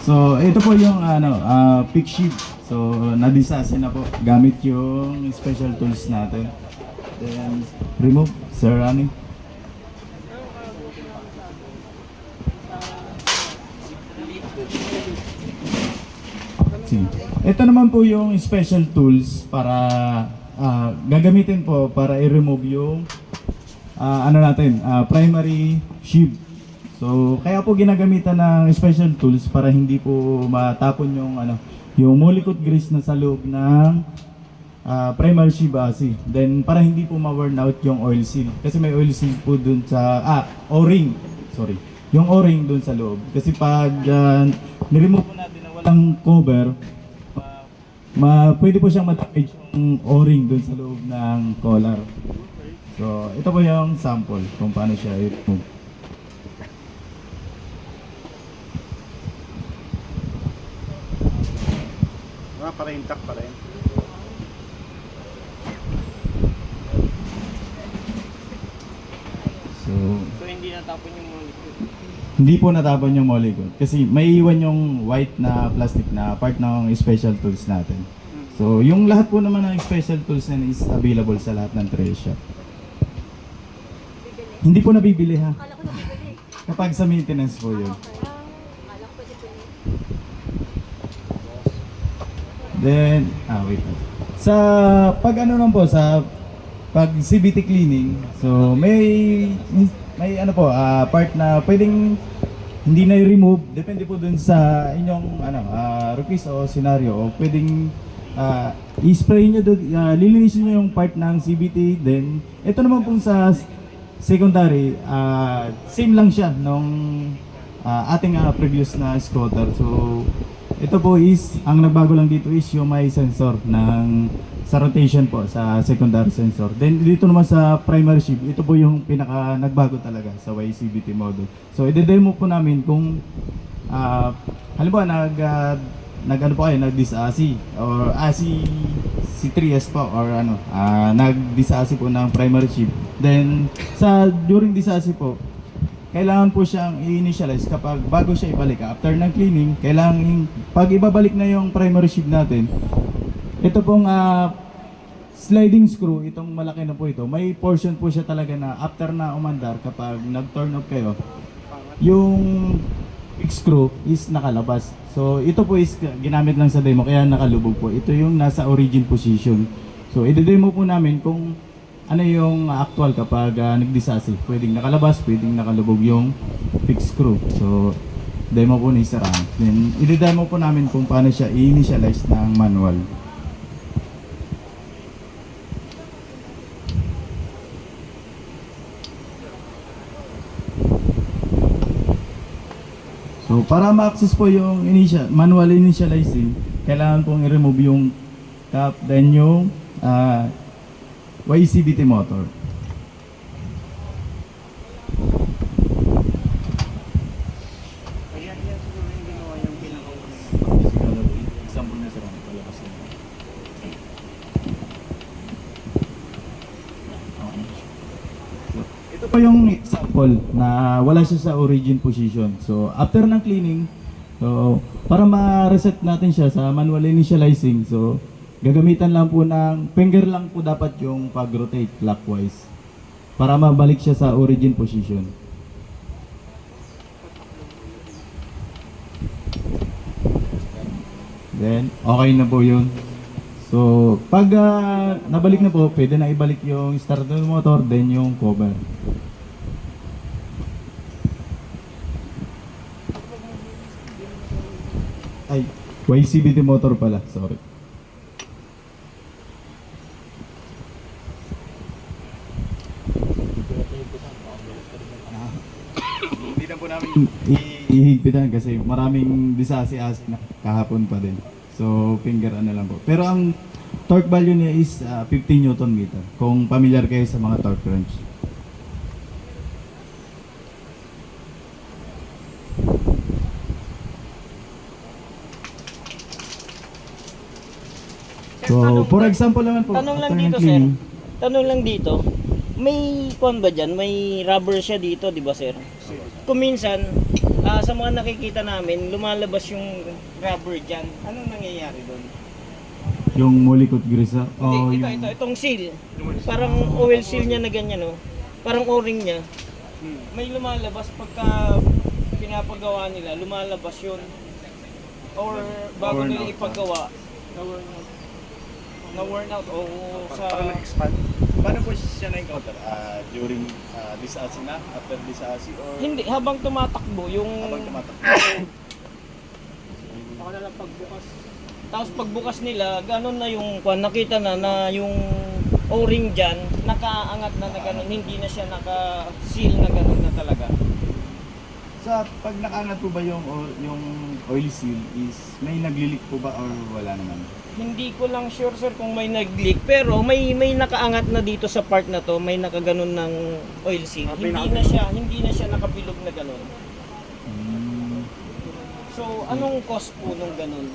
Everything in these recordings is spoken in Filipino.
So, ito po yung pick sheet. So, na-disassin na po gamit yung special tools natin. Then, remove, Sir Rani. Ito naman po yung special tools para gagamitin po para i-remove yung primary sheave. So kaya po ginagamitan ng special tools para hindi po matapon yung molykote grease na sa loob ng primary sheave AC. Then para hindi po ma-worn out yung oil seal kasi may oil seal po dun sa O-ring. Sorry. Yung O-ring dun sa loob. Kasi pag ni-remove po natin na walang cover, pwede po siyang ma-damage yung O-ring dun sa loob ng collar. So, ito po yung sample kung paano siya i-remove. Para intact pa rin. So, hindi natapon yung mga liquid. hindi po natapon yung molykote kasi may iwan yung white na plastic na part ng special tools natin. So, yung lahat po naman ng special tools na is available sa lahat ng trade shop. Hindi po nabibili ha. Akala ko nabibili. Kapag sa maintenance po yun. Akala ko pwede pili. Then, wait. Sa pag pag CVT cleaning, so may part na pwedeng hindi na i-remove, depende po dun sa inyong request o scenario, o pwedeng i-spray nyo doon, lilinisin nyo yung part ng CVT. Then, ito naman po sa secondary, same lang siya nung ating previous na scooter. So, ito po ang nagbago lang dito is yung may sensor sa rotation po, sa secondary sensor. Then dito naman sa primary sheave, ito po yung pinaka nagbago talaga sa YCVT model. So i-demo po namin kung halimbawa nag-dis-AC or AC C3S po or nag-dis-AC po ng primary sheave. Then during dis-AC po, kailangan po siyang i-initialize kapag bago siya ibalik. After ng cleaning, kailangan pag ibabalik na yung primary sheave natin, ito pong sliding screw, itong malaki na po ito, may portion po siya talaga na after na umandar, kapag nag-turn off kayo, yung big screw is nakalabas. So ito po is ginamit lang sa demo, kaya nakalubog po. Ito yung nasa origin position. So i-demo po namin kung ano yung actual kapag nag-disassi. Pwedeng nakalabas, pwedeng nakalubog yung fixed screw. So, demo po ni Sir Ram. Then, i-demo po namin kung paano siya i-initialize ng manual. So, para ma-access po yung manual initializing, kailangan pong i-remove yung cap, then yung YCVT motor. Ayan siguro yung ginawa yung pinaka-una. Example na sila, palakas na. Ito po yung example na wala siya sa origin position. So after ng cleaning, so para ma-reset natin siya sa manual initializing, so gagamitan lang po ng finger lang po dapat yung pag-rotate clockwise para mabalik siya sa origin position. Then, okay na po yun. So, pag nabalik na po, pwede na ibalik yung starter motor, then yung cover. Ay, YCVT motor pala, sorry. Hindi na po namin ihigpitan kasi maraming disasi-asi na kahapon pa din. So, finger lang po. Pero ang torque value niya is 15 Newton meter. Kung familiar kayo sa mga torque wrench. So, for example naman po, Tanong lang after ng dito, sir. cleaning, Tanong lang dito. may kuan ba dyan? May rubber siya dito, di ba sir? Kung minsan, sa mga nakikita namin, lumalabas yung rubber dyan. Anong nangyayari doon? Yung molikot grease ah. Hindi, O itong seal. Parang oil seal niya na ganyan, no? Parang o-ring niya. May lumalabas pagka pinapagawa nila, lumalabas yun. Or bago Worn nila out, ipagawa, na-worn out o sa... Parang nag-expand. Paano po siya na-encounter? During disasi na? After disasi? Or Hindi, habang tumatakbo yung... habang tumatakbo? Ako na lang pagbukas. Tapos pagbukas nila, ganun na yung kwan, nakita na yung o-ring dyan, nakaangat na ganun, hindi na siya naka-seal na ganun na talaga. sa pag nakaangat po ba yung oil seal is may naglilik po ba or wala naman? Hindi ko lang sure sir kung may nag-leak, pero may nakaangat na dito sa part na to, may nakaganon ng oil seal. Hindi na siya nakabilog na ganun. So, anong cost po nung ganun?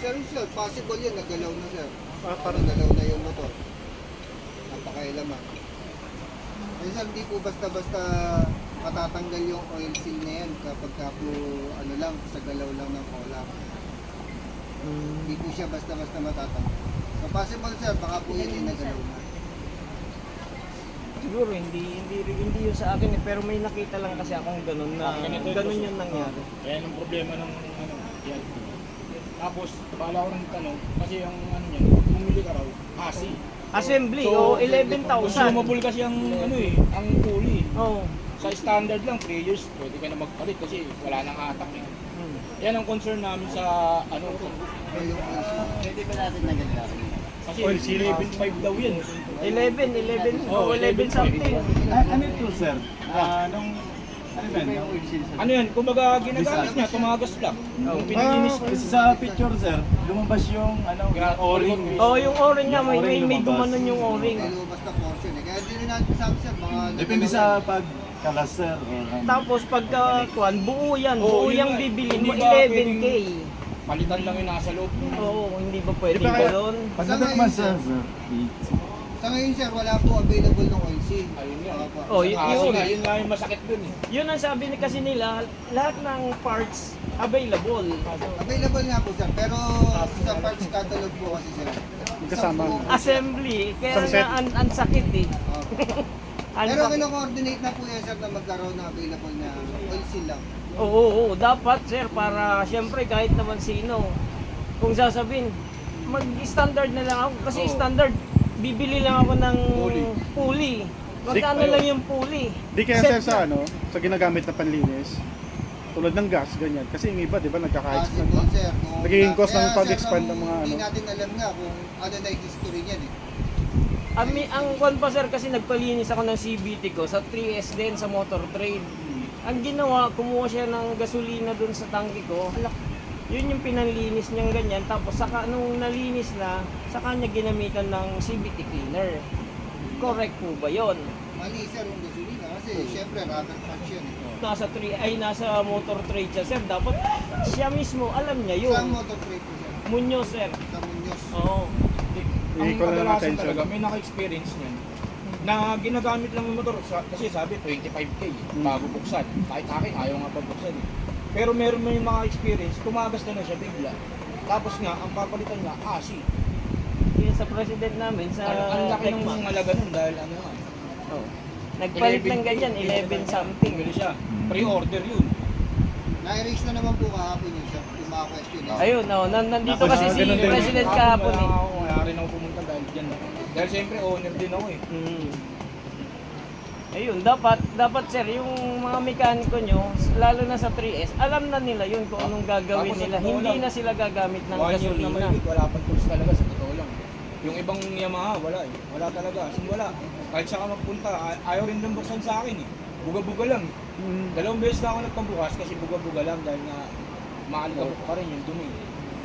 Sir, possible yun, nagalaw na sir. Parang Nagalaw na yung motor. Napakailaman. Kasi sir, hindi po basta-basta matatanggal yung oil seal na yan kapag ka po, ano lang, sa galaw lang ng cola. Hindi po siya basta-basta matatanggal. So possible sir, baka po yun yung nagalaw na. Siguro hindi yun sa akin eh, pero may nakita lang kasi akong ganun na ganun yung nangyari. Kaya ang problema ng yan. Tapos, bala ko ng tanong, kasi ang ano niya, bumili ka raw, ASI. Assembly, So, 11,000. consumable kasi ang ano ang pulley. Oh. Sa standard lang, 3 years, pwede ka na magpalit kasi wala nang hatak eh. Yan ang concern namin sa ano, Yung oil seal. Pwede ba natin nagagawa? kasi 11.5 daw yan. 11 Oh, 11 something. Ano ito sir? Nung ano ba yun? Ano yan, kumbaga ginagamit niya, tumagas lang. Yung pinilinis ko. Kasi sa picture sir, lumabas yung o-ring. Oh, yung o-ring nga, may O-ring lumabas. gumanon yung o-ring. May lumabas na portion eh. Kaya hindi rin natin sabi sir, baka Depende nagalaw sa pagkalas sir. Or, Tapos pagka kuan, buo yan, Oo, buo yun yung nga. bibilin mo, Hindi ba 11K. Palitan lang yung nasa loob. Oo, hindi ba pwede Di ba ba kaya- doon? pagdating man sir, Sa ngayon sir, wala po available ng oil seal. Ayun nga. Baka po. Oh, Yun nga yung masakit dun eh. Yun ang sabi ni kasi nila, lahat ng parts available. Available nga po sir, pero sa parts catalog po kasi sir. Kasama. Assembly, kaya Isang set. nga ang sakit eh. Ang Pero sakit. kino-coordinate na po yan sir na magkaroon na available na oil seal lang. Oo, dapat sir, para syempre kahit naman sino, kung sasabihin, mag-standard na lang ako, kasi standard, bibili lang ako ng pulley. Magkano Ayun. lang yung pulley? Di kaya Set sir sa ano, sa ginagamit na panlinis, tulad ng gas, ganyan. Kasi yung iba, di ba, nagkaka-expand Possible pa. sir. Kung Nagiging cost ng kaya, sir, pag-expand ng mga Hindi ano. natin alam nga kung ano na yung history niyan eh. Ang kwan pa sir, kasi nagpalinis ako ng CBT ko sa 3S din sa motor trade. Ang ginawa, kumuha siya ng gasolina dun sa tangke ko. Yun yung pinanlinis niyang ganyan. Tapos saka nung nalinis na, saka niya ginamitan ng CBT cleaner. Correct po ba yun? Mali sir yung gasolina kasi syempre rubber patch yan eh. Nasa motor trade siya sir. Dapat siya mismo, alam niya yun. Sa motor trade po sir. Munoz sir. Sa Muñoz. Oo. Ang Hindi ko lang kadalasan attention. talaga, may naka-experience niyan na ginagamit lang yung motor kasi sabi 25k bago buksan. Kahit akin ayaw nga pagbuksan eh. Pero meron may mga experience, tumagas na siya bigla. Tapos nga, ang papalitan niya, ASI. Yun sa president namin sa Ang laki ng Tecmax. halaga nun dahil ano nga. Oo. Nagpalit ng ganyan, 11 something. Bumili siya. Pre-order yun. Na-erase na naman po kahapon yun sir. Yung mga question eh. Ayun, nandito kasi si ganun din. President kahapon eh. Wala rin ako pumunta dahil dyan. Dahil siyempre owner din ako eh. Ayun, dapat sir, yung mga mekaniko nyo, lalo na sa 3S, alam na nila yun kung anong gagawin Tapos sa nila. totoo Hindi lang, na sila gagamit ng 1 year na gasolina. mahigit, wala pang tools talaga sa totoo lang. Yung ibang Yamaha, wala eh. Wala talaga. As in, wala. Kahit saan ka magpunta, ayaw rin lang buksan sa akin eh. Buga-buga lang. Dalawang beses na ako nagpabukas kasi buga-buga lang dahil nga maalikabok pa rin yung dumi.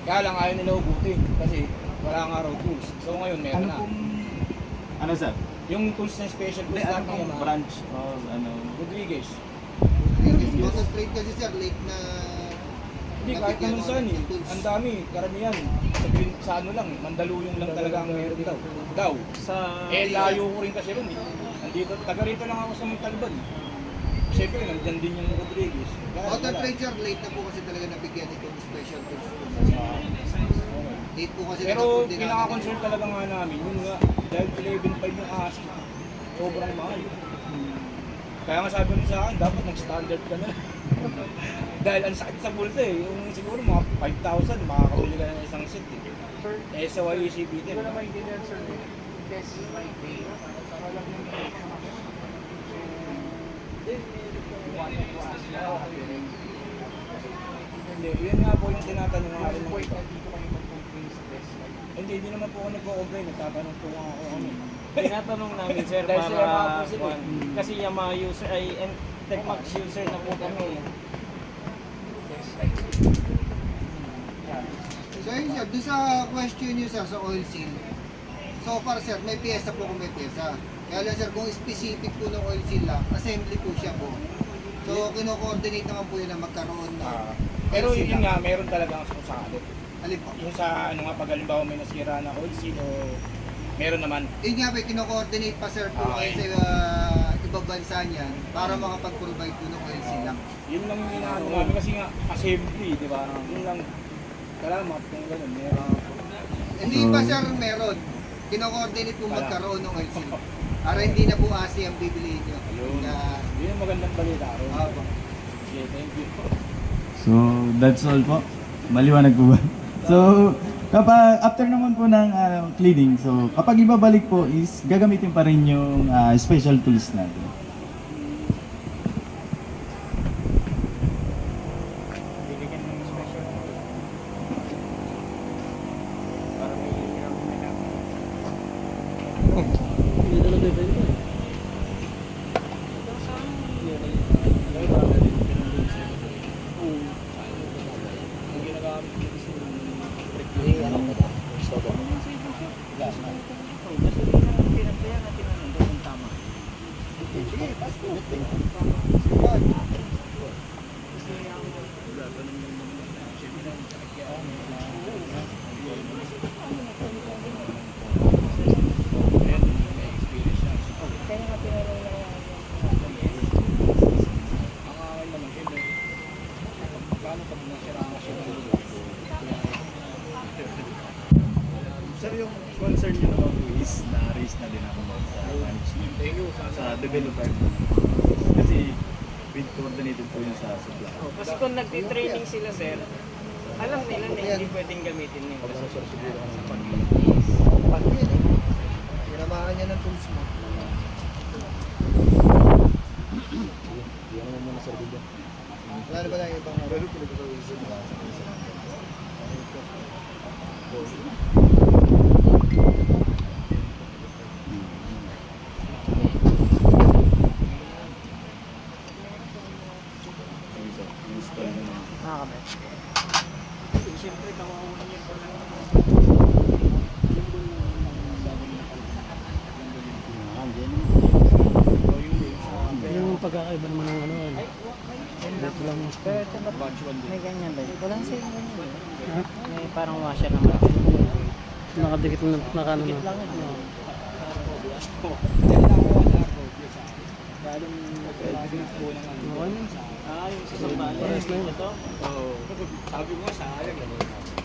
Kaya lang ayaw nila ubutin kasi wala nga raw tools. So ngayon meron na. ano sir? Yung tools na special Hindi, tools ano lahat ng pong Yamaha. branch o ano? Rodriguez. Motor trade kasi sir, late na... Hindi, kahit naman saan eh. Ang dami, karamihan. Sa ano lang, Mandaluyong lang talaga ang meron daw. Sa Eh, layo ko rin kasi ron eh. Dito, taga rito lang ako sa Montalban. Siyempre, nandyan din yung Rodriguez. Auto trade sir, late na po kasi talaga nabigyan itong special tools. Late po kasi Pero nag-coordinate pinaka-concern talaga nga namin, yun nga, dahil 11.5 yung ask, sobrang mahal. Kaya nga sabi rin sa akin, dapat nag-standard ka na. Dahil ang sakit sa bulsa eh, yung siguro mga 5,000, makakabili ka na ng isang set eh. Eh sa YECBT. Hindi ko na maintindihan sir. Test my pay. Hindi, yun nga po yung tinatanong nga rin ng iba. Hindi naman po ako nagko-complain, nagtatanong po nga ako kami. Tinatanong namin sir Dahil sa Yamaha po para sila. kasi Yamaha user ay Techmax user na po kami. So yun sir, doon sa question nyo sir sa oil seal, so far sir, may pyesa po kung may pyesa. Kaya lang sir, kung specific po ng oil seal lang, assembly po siya po. So kino-coordinate naman po yun na magkaroon ng Pero oil seal yun lang. nga, meron talagang sakali. Alin po? Yung sa ano nga, pag halimbawa may nasira na oil seal o meron naman. Yun nga po, kino-coordinate pa sir po Okay. kayo sa ibang bansa niyan para makapag-provide po ng oil seal lang. Yun lang yung inaano namin kasi nga, assembly, di ba? Yun lang, salamat kung gano'n. Meron. Hindi pa sir meron. Kino-coordinate po magkaroon ng oil seal. Para hindi na po ASI ang bibilihin nyo. Yun. Na, Yun yung magandang balita rin. po. Okay, thank you. So, that's all po. Maliwanag po ba? So, kapag after naman po ng cleaning, so kapag ibabalik po is gagamitin pa rin yung special tools natin. Bibigyan ng special. Para may hirap na lang. Sir, yung concern nyo naman po is na-raise na din ako sa management. Sa developer. Kasi been coordinated po yun sa supply. Kasi kung nagti-training sila sir, alam nila na hindi pwedeng gamitin yun. Pag yun eh. Tinamaan niya ng tools mo. Wala na ba na yung ibang Install nyo na. Nakakabit. Siyempre, kawawa niya po lang. Yung pagkakaiba naman ng ano, dito lang. May ganyan ba? Walang sa'yo ganyan. Ha? May parang washer naman. Nakadikit na, nakano na. Okay na. Ah, yung sa sambali. Pares na yun. Ito? Oo. Sabi mo, sayang.